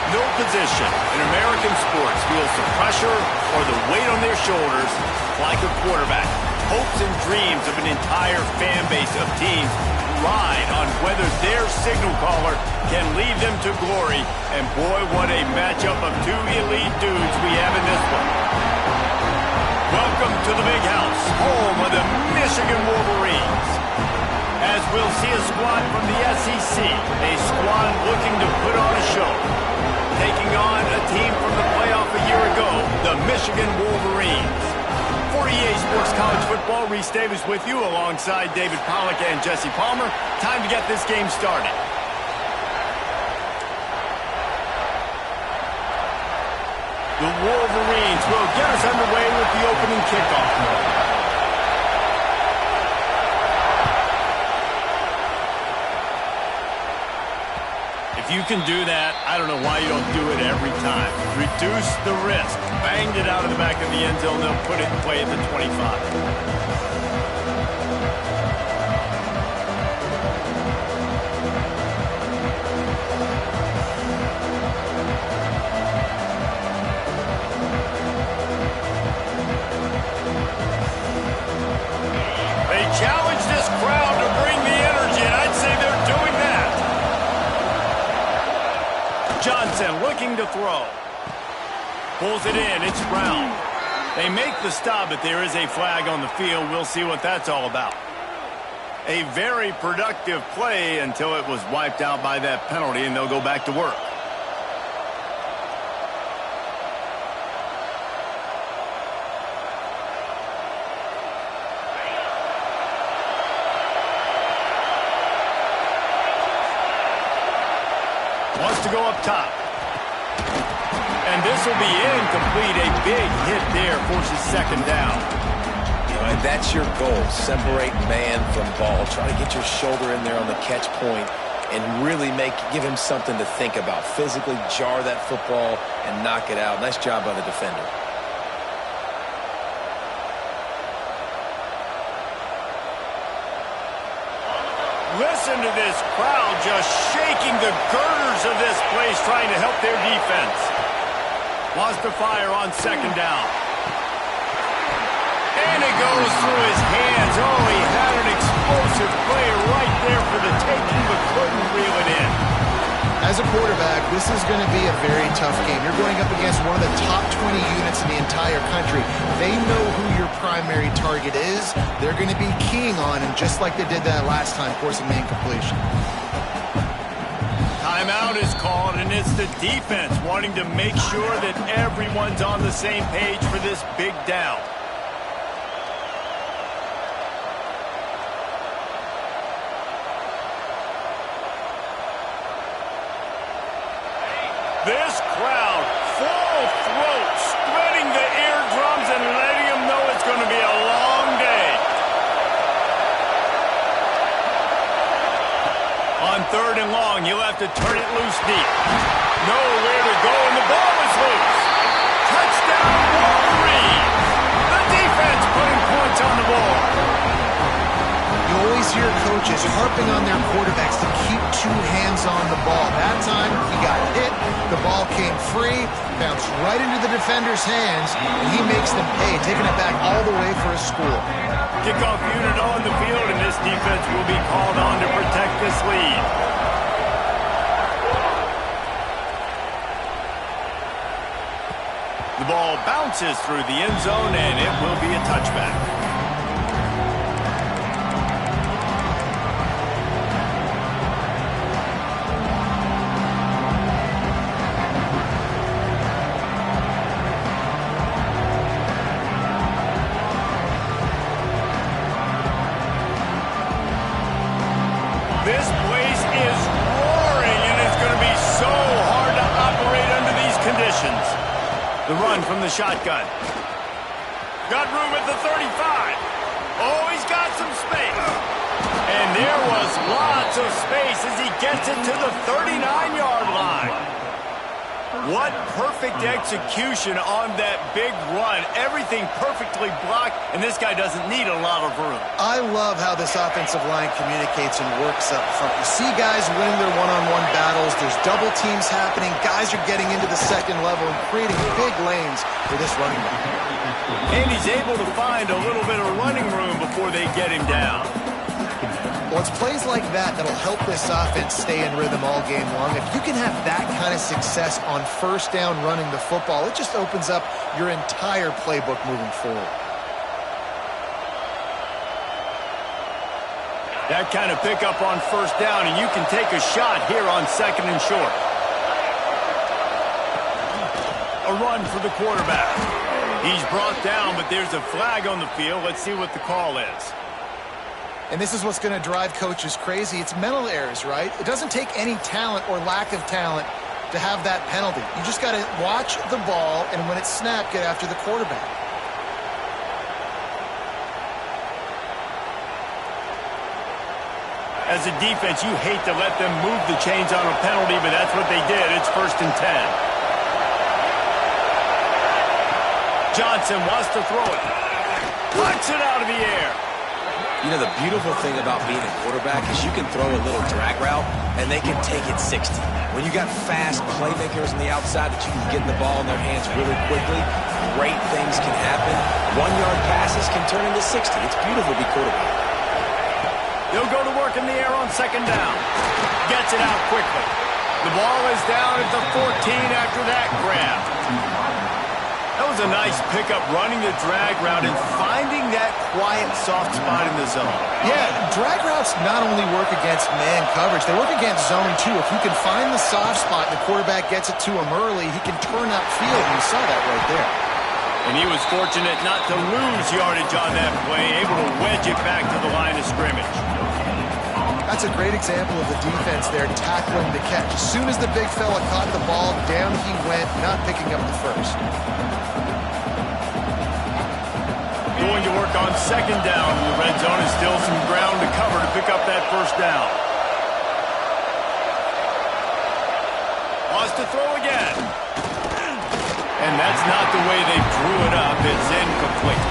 No position in American sports feels the pressure or the weight on their shoulders like a quarterback. Hopes and dreams of an entire fan base of teams ride on whether their signal caller can lead them to glory. And boy, what a matchup of two elite dudes we have in this one. Welcome to the Big House, home of the Michigan Wolverines. As we'll see a squad from the SEC, a squad looking to put on a show. Taking on a team from the playoff a year ago, the Michigan Wolverines. For EA Sports College Football, Reese Davis with you alongside David Pollack and Jesse Palmer. Time to get this game started. The Wolverines will get us underway with the opening kickoff. If you can do that, I don't know why you don't do it every time. Reduce the risk. Banged it out of the back of the end zone. They'll put it in play at the 25. They challenge this crowd to bring the energy, and I'd say they're doing that. Johnson looking to throw. Pulls it in. It's Brown. They make the stop, but there is a flag on the field. We'll see what that's all about. A very productive play until it was wiped out by that penalty, and they'll go back to work. Wants to go up top. And this will be incomplete. A big hit there forces second down. You know, and that's your goal. Separate man from ball. Try to get your shoulder in there on the catch point and really give him something to think about. Physically jar that football and knock it out. Nice job by the defender. Listen to this crowd just shaking the girders of this place, trying to help their defense. Lost the fire on second down. And it goes through his hands. Oh, he had an explosive play right there for the taking, but couldn't reel it in. As a quarterback, this is going to be a very tough game. You're going up against one of the top 20 units in the entire country. They know who your primary target is. They're going to be keying on him, just like they did that last time, forcing the incompletion. Timeout is called, and it's the defense wanting to make sure that everyone's on the same page for this big down. This crowd, full throat, spreading the eardrums and letting them know it's going to be a long day. On third and long, you'll have to turn it loose deep. Nowhere to go, and the ball is loose. Touchdown, Wolverines. The defense putting points on the board. You always hear coaches harping on their quarterbacks to keep two hands on the ball. That time, he got hit, the ball came free, bounced right into the defender's hands, and he makes them pay, taking it back all the way for a score. Kickoff unit on the field, and this defense will be called on to protect this lead. The ball bounces through the end zone, and it will be a touchback. This place is roaring, and it's going to be so hard to operate under these conditions. The run from the shotgun. Got room at the 35. Oh, he's got some space. And there was lots of space as he gets it to the 39-yard line. What perfect execution on that big run. Everything perfectly blocked, and this guy doesn't need a lot of room. I love how this offensive line communicates and works up front. You see guys winning their one-on-one battles. There's double teams happening. Guys are getting into the second level and creating big lanes for this running back. And he's able to find a little bit of running room before they get him down. Well, it's plays like that that'll help this offense stay in rhythm all game long. If you can have that kind of success on first down running the football, it just opens up your entire playbook moving forward. That kind of pickup on first down, and you can take a shot here on second and short. A run for the quarterback. He's brought down, but there's a flag on the field. Let's see what the call is. And this is what's going to drive coaches crazy. It's mental errors, right? It doesn't take any talent or lack of talent to have that penalty. You just got to watch the ball, and when it's snapped, get after the quarterback. As a defense, you hate to let them move the chains on a penalty, but that's what they did. It's 1st and 10. Johnson wants to throw it. Puts it out of the air. You know, the beautiful thing about being a quarterback is you can throw a little drag route, and they can take it 60. When you got fast playmakers on the outside that you can get the ball in their hands really quickly, great things can happen. 1-yard passes can turn into 60. It's beautiful to be quarterback. He'll go to work in the air on second down. Gets it out quickly. The ball is down at the 14 after that grab. That was a nice pickup, running the drag route and finding that quiet, soft spot in the zone. Yeah, drag routes not only work against man coverage, they work against zone too. If you can find the soft spot and the quarterback gets it to him early, he can turn upfield, and you saw that right there. And he was fortunate not to lose yardage on that play, able to wedge it back to the line of scrimmage. That's a great example of the defense there tackling the catch. As soon as the big fella caught the ball, down he went, not picking up the first. Going to work on second down in the red zone, and still some ground to cover to pick up that first down. Wants to throw again. And that's not the way they drew it up. It's incomplete.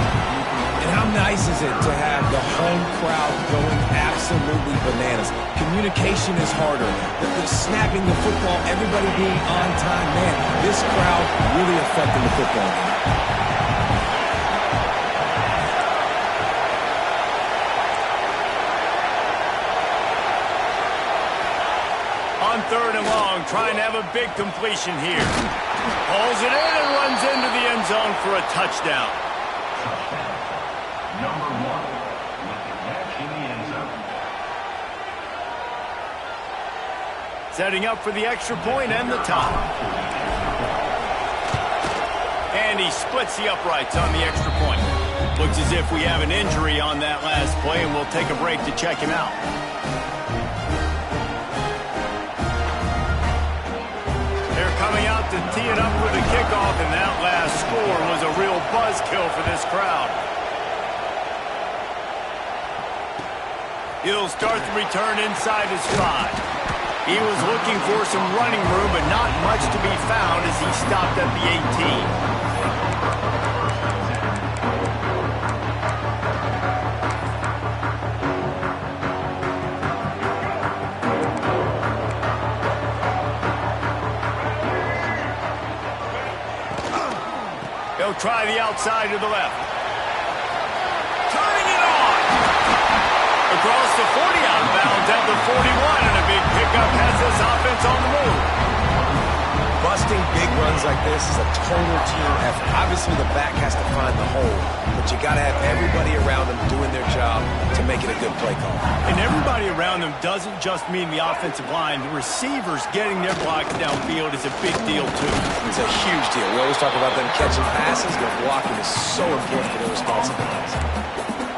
And how nice is it to have the home crowd going absolutely bananas? Communication is harder. The snapping the football, everybody being on time. Man, this crowd really affecting the football game. On third and long, trying to have a big completion here. Pulls it in and runs into the end zone for a touchdown. Number 1 with the catch in the end zone. Setting up for the extra point and the top. And he splits the uprights on the extra point. Looks as if we have an injury on that last play, and we'll take a break to check him out. They're coming out to tee it up with a kickoff, and that last score was a real buzzkill for this crowd. He'll start the return inside his 5. He was looking for some running room, but not much to be found as he stopped at the 18. He'll try the outside to the left. Turning it on. Across the 40 outbound at the 41, and a big pickup has this offense on the move. Busting big runs like this is a total team effort. Obviously, the back has to find the hole, but you got to have everybody around them doing their job to make it a good play call. And everybody around them doesn't just mean the offensive line. The receivers getting their blocks downfield is a big deal, too. It's a huge deal. We always talk about them catching passes. Their blocking is so important for their responsibilities.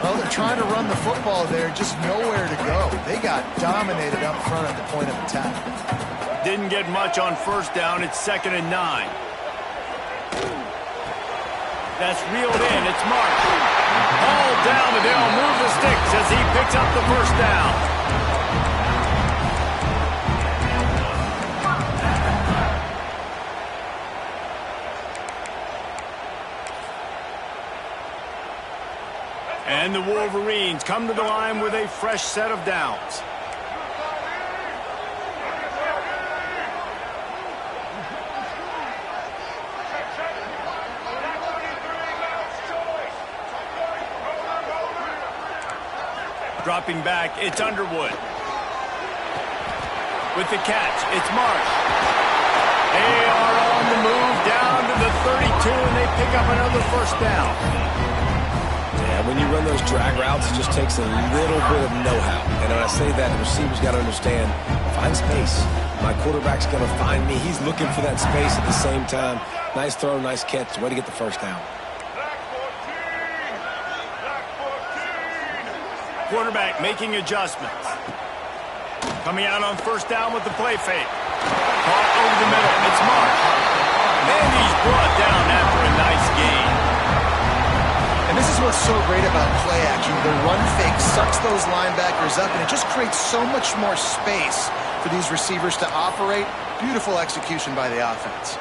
Well, they're trying to run the football there, just nowhere to go. They got dominated up front at the point of attack. Didn't get much on first down. It's 2nd and 9. That's reeled in. It's marked. Ball down, but they'll move the sticks as he picks up the first down. And the Wolverines come to the line with a fresh set of downs. Dropping back, it's Underwood. With the catch, it's Marsh. They are on the move down to the 32, and they pick up another first down. Yeah, when you run those drag routes, it just takes a little bit of know-how. And when I say that, the receiver's got to understand, find space. My quarterback's going to find me. He's looking for that space at the same time. Nice throw, nice catch. Way to get the first down. Quarterback making adjustments. Coming out on first down with the play fake. Caught over the middle. It's Marsh. And he's brought down after a nice gain. And this is what's so great about play action. The run fake sucks those linebackers up, and it just creates so much more space for these receivers to operate. Beautiful execution by the offense.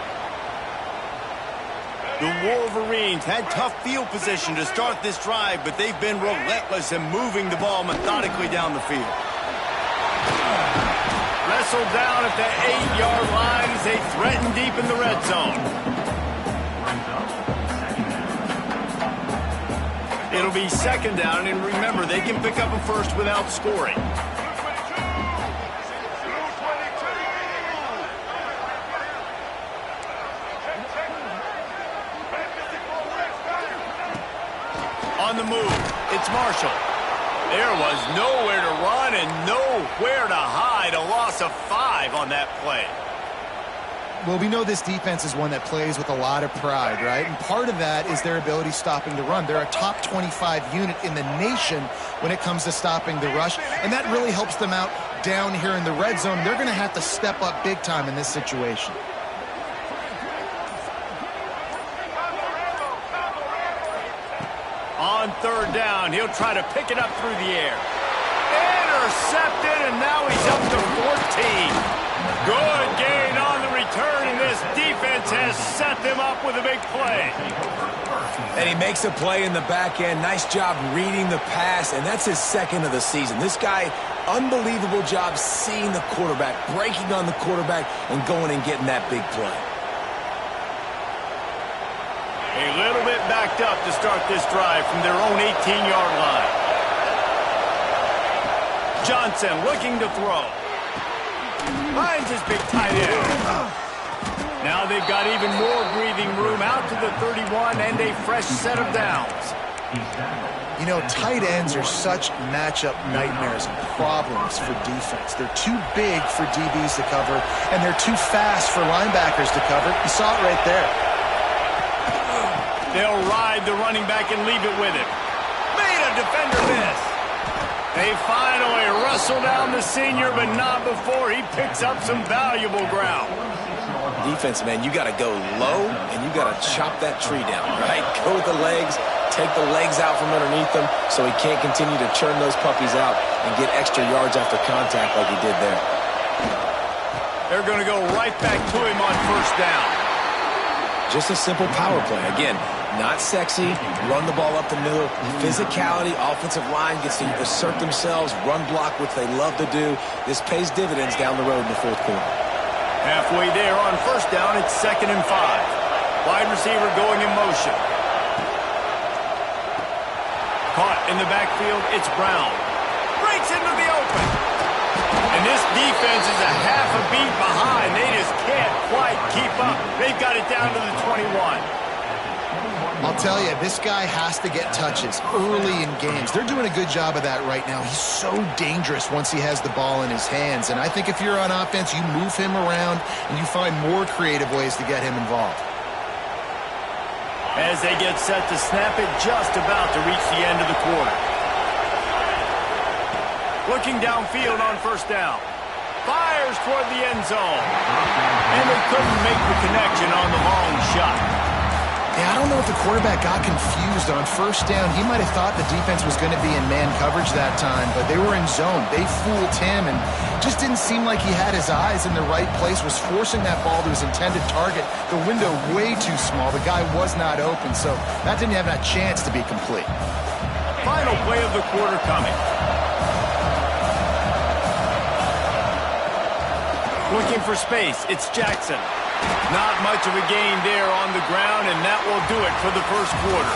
The Wolverines had tough field position to start this drive, but they've been relentless in moving the ball methodically down the field. Wrestled down at the 8-yard line as they threaten deep in the red zone. It'll be second down, and remember, they can pick up a first without scoring. On the move, it's Marshall. There was nowhere to run and nowhere to hide. A loss of 5 on that play. Well, we know this defense is one that plays with a lot of pride, right? And part of that is their ability stopping the run. They're a top 25 unit in the nation when it comes to stopping the rush, and that really helps them out down here in the red zone. They're going to have to step up big time in this situation. On third down, he'll try to pick it up through the air. Intercepted, and now he's up to 14. Good gain on the return, and this defense has set them up with a big play. And he makes a play in the back end. Nice job reading the pass, and that's his second of the season. This guy, unbelievable job seeing the quarterback, breaking on the quarterback, and going and getting that big play. A little bit backed up to start this drive from their own 18-yard line. Johnson looking to throw. Finds his big tight end. Now they've got even more breathing room out to the 31 and a fresh set of downs. You know, tight ends are such matchup nightmares and problems for defense. They're too big for DBs to cover, and they're too fast for linebackers to cover. You saw it right there. They'll ride the running back and leave it with him. Made a defender miss. They finally wrestle down the senior, but not before he picks up some valuable ground. Defense, man, you got to go low, and you got to chop that tree down, right? Go with the legs, take the legs out from underneath them so he can't continue to churn those puppies out and get extra yards after contact like he did there. They're going to go right back to him on first down. Just a simple power play. Again, not sexy, run the ball up the middle, physicality, offensive line gets to assert themselves, run block, which they love to do. This pays dividends down the road in the fourth quarter. Halfway there on first down, it's 2nd and 5. Wide receiver going in motion. Caught in the backfield, it's Brown. Breaks into the open. And this defense is a half a beat behind. They just can't quite keep up. They've got it down to the 21. I'll tell you, this guy has to get touches early in games. They're doing a good job of that right now. He's so dangerous once he has the ball in his hands. And I think if you're on offense, you move him around and you find more creative ways to get him involved. As they get set to snap it, just about to reach the end of the quarter. Looking downfield on first down. Fires toward the end zone. And they couldn't make the connection on the long shot. Yeah, I don't know if the quarterback got confused on first down. He might have thought the defense was going to be in man coverage that time, but they were in zone. They fooled him and just didn't seem like he had his eyes in the right place, was forcing that ball to his intended target. The window way too small. The guy was not open, so that didn't have that chance to be complete. Final play of the quarter coming. Looking for space, it's Jackson. Not much of a gain there on the ground, and that will do it for the first quarter.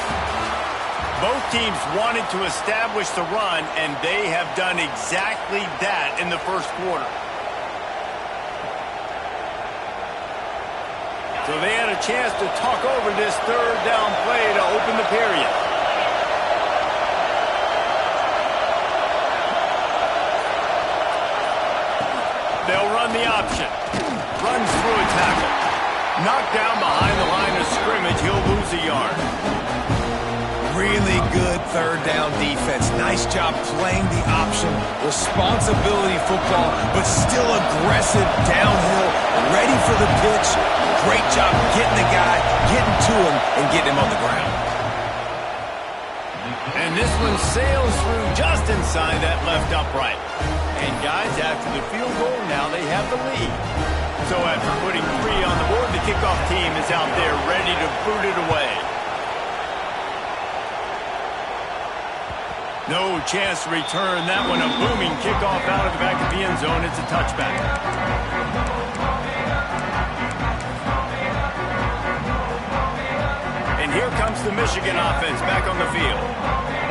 Both teams wanted to establish the run, and they have done exactly that in the first quarter. So they had a chance to talk over this third down play to open the period. They'll run the option. Runs through a tackle. Knocked down behind the line of scrimmage. He'll lose a yard. Really good third down defense. Nice job playing the option. Responsibility football, but still aggressive downhill. Ready for the pitch. Great job getting the guy, getting to him, and getting him on the ground. And this one sails through just inside that left upright. And guys, after the field goal, now they have the lead. So after putting 3 on the board, the kickoff team is out there ready to boot it away. No chance to return that one. A booming kickoff out of the back of the end zone. It's a touchback. And here comes the Michigan offense back on the field.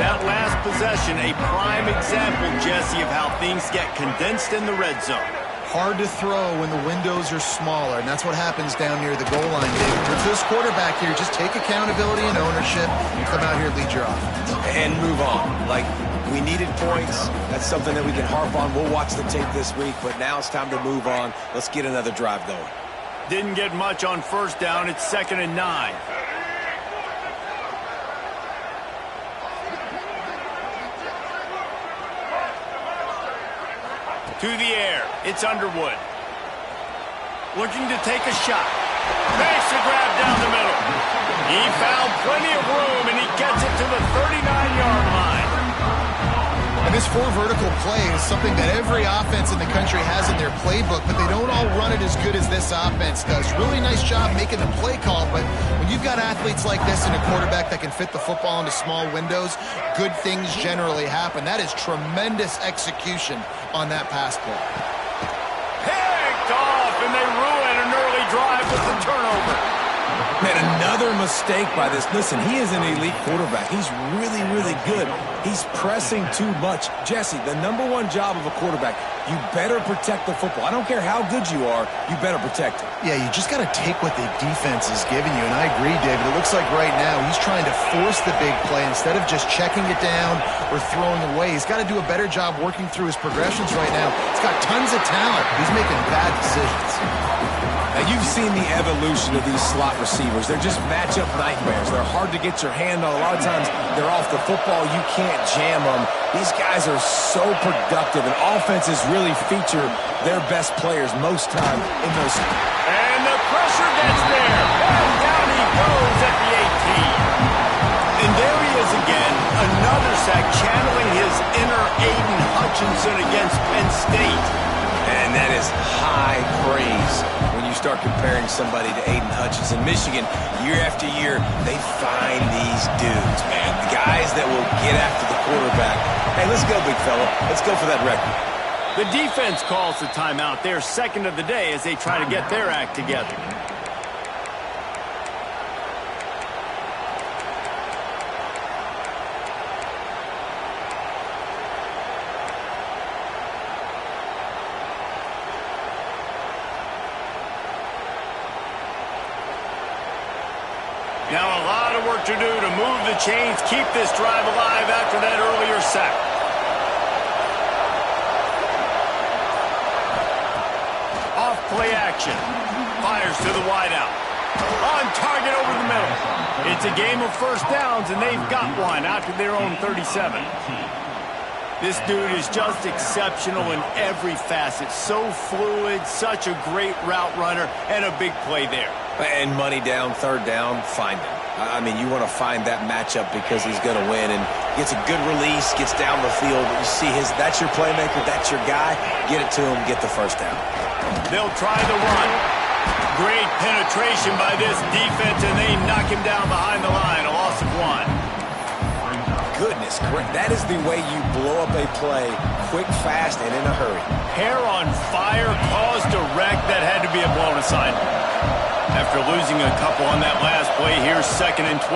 That last possession, a prime example, Jesse, of how things get condensed in the red zone. Hard to throw when the windows are smaller, and that's what happens down near the goal line, David. With this quarterback here, just take accountability and ownership and come out here and lead your offense. And move on. Like, we needed points. That's something that we can harp on. We'll watch the tape this week, but now it's time to move on. Let's get another drive going. Didn't get much on first down. It's 2nd and 9. To the air, it's Underwood. Looking to take a shot. Makes a grab down the middle. He found plenty of room, and he gets it to the 39-yard line. And this 4 vertical play is something that every offense in the country has in their playbook, but they don't all run it as good as this offense does. Really nice job making the play call, but when you've got athletes like this and a quarterback that can fit the football into small windows, good things generally happen. That is tremendous execution on that pass play. Picked off, and they ruin an early drive with the turnover. Man, another mistake by this. Listen, he is an elite quarterback. He's really, really good. He's pressing too much. Jesse, the #1 job of a quarterback, you better protect the football. I don't care how good you are, you better protect it. Yeah, you just got to take what the defense is giving you, and I agree, David. It looks like right now he's trying to force the big play instead of just checking it down or throwing away. He's got to do a better job working through his progressions right now. He's got tons of talent. He's making bad decisions. Now, you've seen the evolution of these slot receivers. They're just matchup nightmares. They're hard to get your hand on. A lot of times, they're off the football. You can't jam them. These guys are so productive, and offenses really feature their best players most time in those. And the pressure gets there. And down he goes at the 18. And there he is again. Another sack, channeling his inner Aiden Hutchinson against Penn State. And that is high praise when you start comparing somebody to Aiden Hutchinson. Michigan, year after year, they find these dudes, man. The guys that will get after the quarterback. Hey, let's go, big fella. Let's go for that record. The defense calls the timeout. Their 2nd of the day as they try to get their act together. Now a lot of work to do to move the chains, keep this drive alive after that earlier sack. Off play action. Fires to the wideout. On target over the middle. It's a game of first downs, and they've got one out to their own 37. This dude is just exceptional in every facet. So fluid, such a great route runner, and a big play there. And money down, third down, find him. I mean, you want to find that matchup because he's going to win, and gets a good release, gets down the field. You see that's your playmaker, that's your guy. Get it to him, get the first down. They'll try the run. Great penetration by this defense, and they knock him down behind the line. A loss of 1. goodness, great. That is the way you blow up a play quick, fast, and in a hurry. Hair on fire caused a wreck that had to be a blown assignment. After losing a couple on that last play, here's 2nd and 12.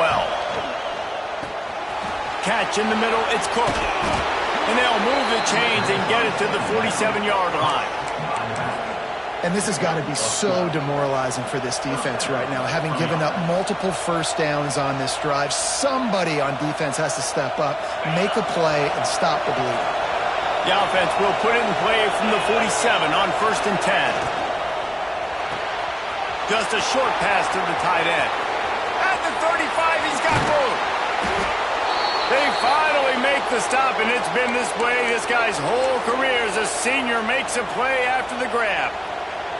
Catch in the middle, it's Cook. And they'll move the chains and get it to the 47-yard line. And this has got to be so demoralizing for this defense right now, having given up multiple first downs on this drive. Somebody on defense has to step up, make a play, and stop the bleeding. The offense will put it in play from the 47 on 1st and 10. Just a short pass to the tight end. At the 35, he's got room. They finally make the stop, and it's been this way this guy's whole career as a senior makes a play after the grab.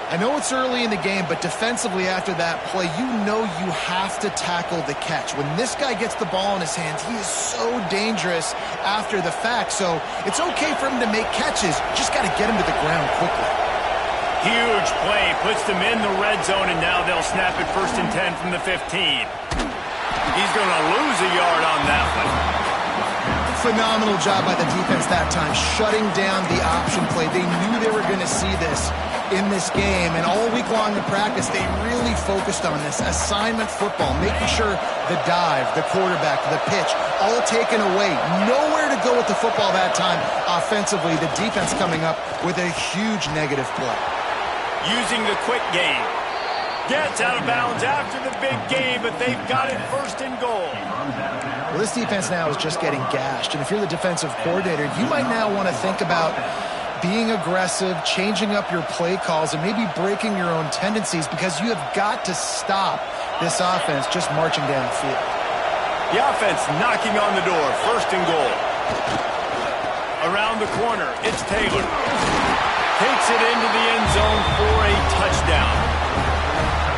I know it's early in the game, but defensively after that play, you know you have to tackle the catch. When this guy gets the ball in his hands, he is so dangerous after the fact. So it's okay for him to make catches. Just got to get him to the ground quickly. Huge play, puts them in the red zone, and now they'll snap it 1st and 10 from the 15. He's going to lose a yard on that one. Phenomenal job by the defense that time, shutting down the option play. They knew they were going to see this in this game, and all week long in practice, they really focused on this assignment football, making sure the dive, the quarterback, the pitch, all taken away. Nowhere to go with the football that time offensively. The defense coming up with a huge negative play. Using the quick game. Gets out of bounds after the big game, but they've got it 1st and goal. Well, this defense now is just getting gashed, and if you're the defensive coordinator, you might now want to think about being aggressive, changing up your play calls, and maybe breaking your own tendencies, because you have got to stop this offense just marching down the field. The offense knocking on the door, 1st and goal. Around the corner, it's Taylor. Takes it into the end zone for a touchdown.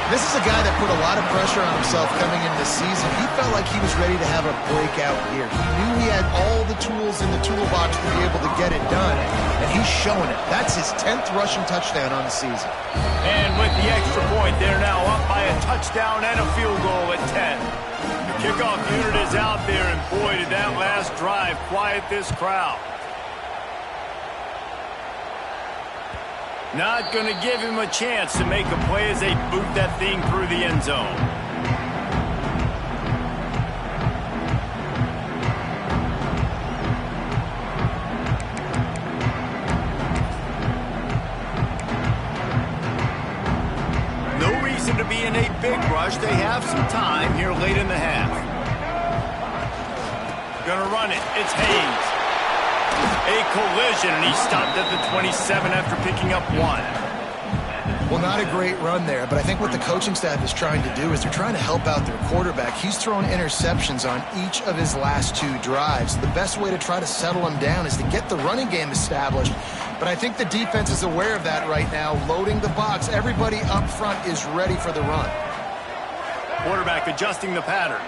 This is a guy that put a lot of pressure on himself coming into the season. He felt like he was ready to have a breakout year. He knew he had all the tools in the toolbox to be able to get it done, and he's showing it. That's his 10th rushing touchdown on the season. And with the extra point, they're now up by a touchdown and a field goal at 10. The kickoff unit is out there, and boy, did that last drive quiet this crowd. Not going to give him a chance to make a play as they boot that thing through the end zone. No reason to be in a big rush. They have some time here late in the half. Going to run it. It's Haynes. A collision, and he stopped at the 27 after picking up 1. Well, not a great run there, but I think what the coaching staff is trying to do is they're trying to help out their quarterback. He's thrown interceptions on each of his last 2 drives. The best way to try to settle him down is to get the running game established. But I think the defense is aware of that right now, loading the box. Everybody up front is ready for the run. Quarterback adjusting the pattern.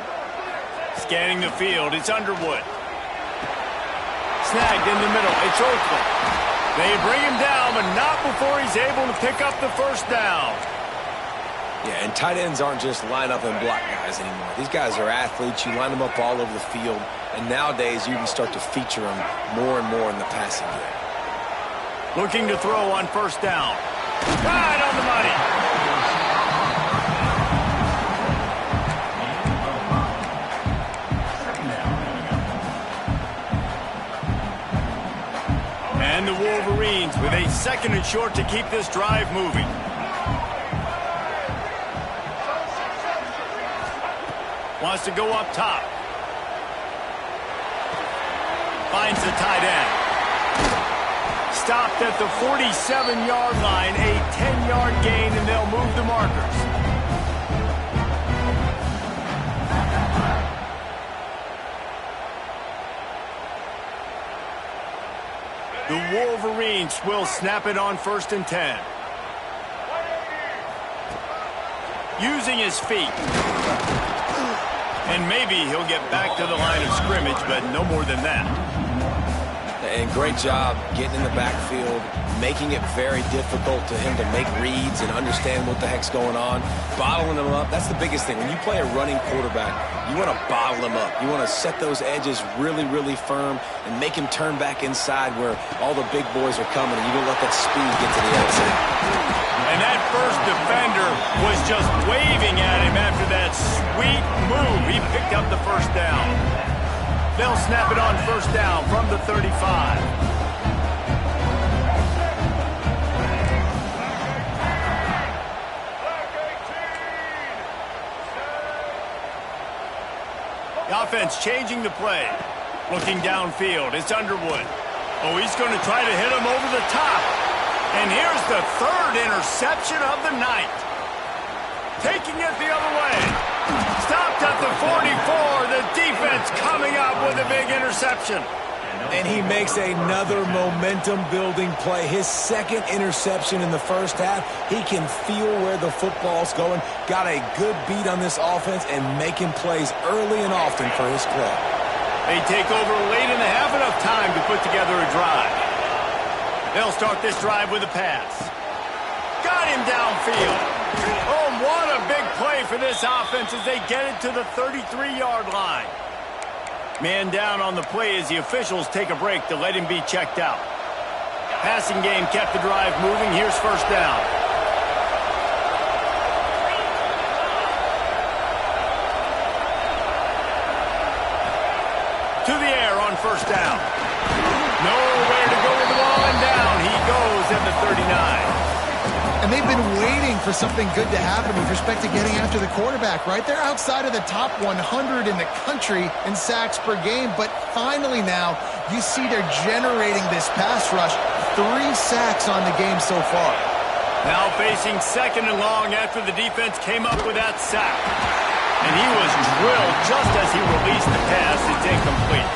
Scanning the field, it's Underwood. Snagged in the middle, it's Oakland. They bring him down, but not before he's able to pick up the 1st down. Yeah, and tight ends aren't just line up and block guys anymore. These guys are athletes. You line them up all over the field, and nowadays you can start to feature them more and more in the passing game. Looking to throw on 1st down. Right on the money. And the Wolverines with a 2nd and short to keep this drive moving. Wants to go up top. Finds the tight end. Stopped at the 47-yard line, a 10-yard gain, and they'll move the markers. The Wolverines will snap it on 1st and 10. Using his feet. And maybe he'll get back to the line of scrimmage, but no more than that. And great job getting in the backfield, making it very difficult to him to make reads and understand what the heck's going on, bottling him up. That's the biggest thing. When you play a running quarterback, you want to bottle him up. You want to set those edges really, really firm and make him turn back inside where all the big boys are coming, and you don't let that speed get to the outside. And that first defender was just waving at him after that sweet move. He picked up the first down. They'll snap it on first down from the 35. The offense changing the play. Looking downfield, it's Underwood. Oh, he's going to try to hit him over the top. And here's the third interception of the night. Taking it the other way. Stopped at the 44. The defense coming up with a big interception. And he makes another momentum-building play. His second interception in the first half. He can feel where the football's going. Got a good beat on this offense and making plays early and often for his club. They take over late in the half, enough time to put together a drive. They'll start this drive with a pass. Got him downfield. Oh, what a big play for this offense as they get it to the 33-yard line. Man down on the play as the officials take a break to let him be checked out. Passing game kept the drive moving. Here's first down. To the air on first down. Nowhere to go with the ball, and down he goes at the 39. And they've been waiting for something good to happen with respect to getting after the quarterback, right? They're outside of the top 100 in the country in sacks per game, but finally now you see they're generating this pass rush. 3 sacks on the game so far. Now facing second and long after the defense came up with that sack. And he was drilled just as he released the pass. It's incomplete.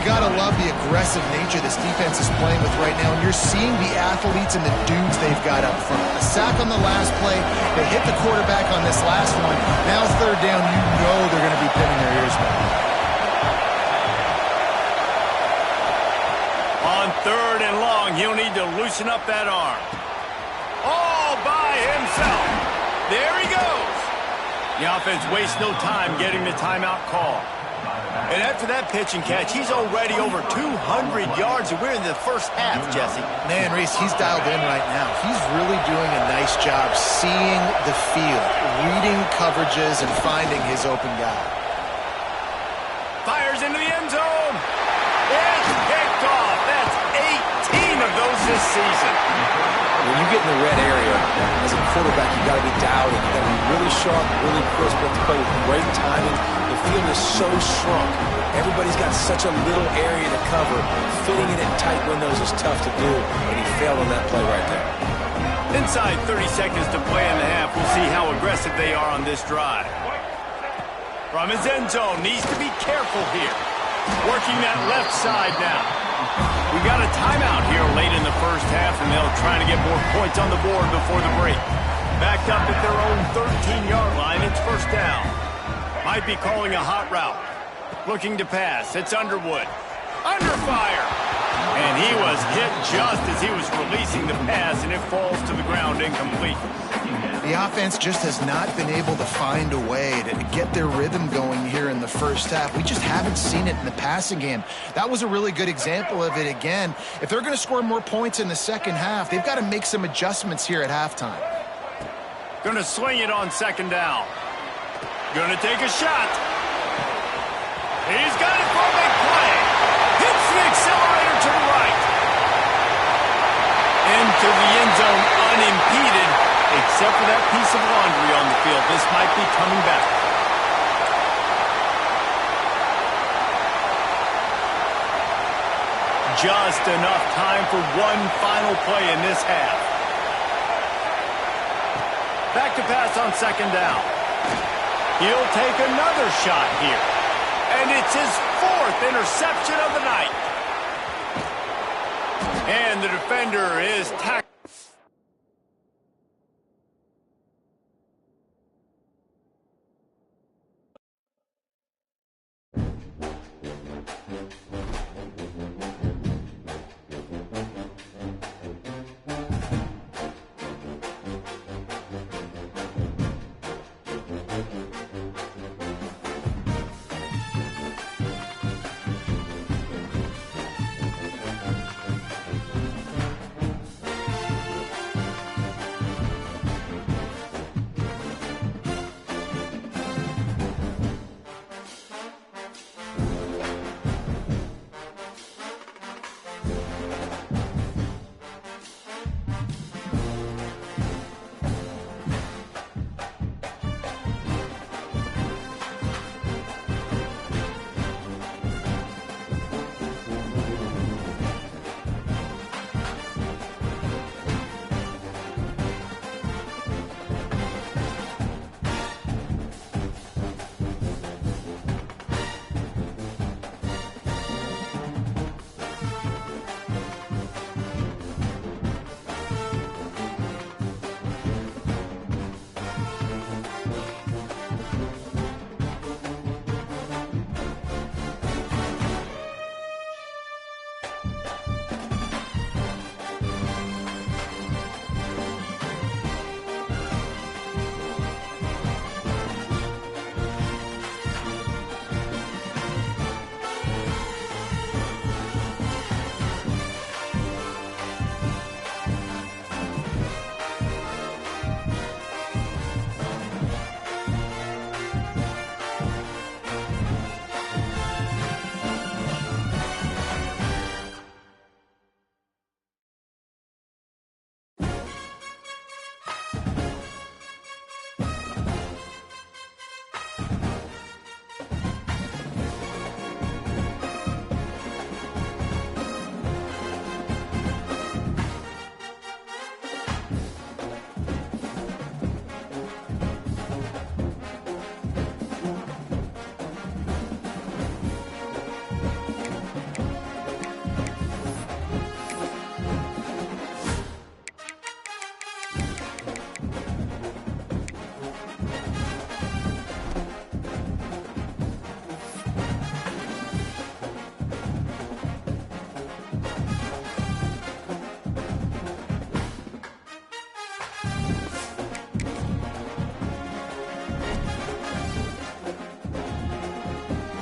You got to love the aggressive nature this defense is playing with right now, and you're seeing the athletes and the dudes they've got up front. A sack on the last play. They hit the quarterback on this last one. Now third down, you know they're going to be pinning their ears back. On third and long, he'll need to loosen up that arm. All by himself. There he goes. The offense wastes no time getting the timeout call. And after that pitch and catch, he's already over 200 yards, and we're in the first half, Jesse. Man, Reese, he's dialed in right now. He's really doing a nice job seeing the field, reading coverages, and finding his open guy. Fires into the end zone. It's picked off. That's 18 of those this season. When you get in the red area, as a quarterback, you got to be dialed in. You got to be really sharp, really crisp. You have to play with great timing. The field is so shrunk. Everybody's got such a little area to cover. Fitting it in tight windows is tough to do, and he failed on that play right there. Inside 30 seconds to play in the half. We'll see how aggressive they are on this drive. From his end zone, needs to be careful here. Working that left side now. We got a timeout here late in the first half, and they'll try to get more points on the board before the break. Backed up at their own 13-yard line, it's first down. Might be calling a hot route. Looking to pass, it's Underwood. Under fire! And he was hit just as he was releasing the pass, and it falls to the ground incomplete. The offense just has not been able to find a way to get their rhythm going here in the first half. We just haven't seen it in the passing game. That was a really good example of it again. If they're going to score more points in the second half, they've got to make some adjustments here at halftime. Going to swing it on second down. Going to take a shot. He's got it for a big play. Hits the accelerator to the right. Into the end zone unimpeded. Except for that piece of laundry on the field, this might be coming back. Just enough time for one final play in this half. Back to pass on second down. He'll take another shot here. And it's his 4th interception of the night. And the defender is tackled.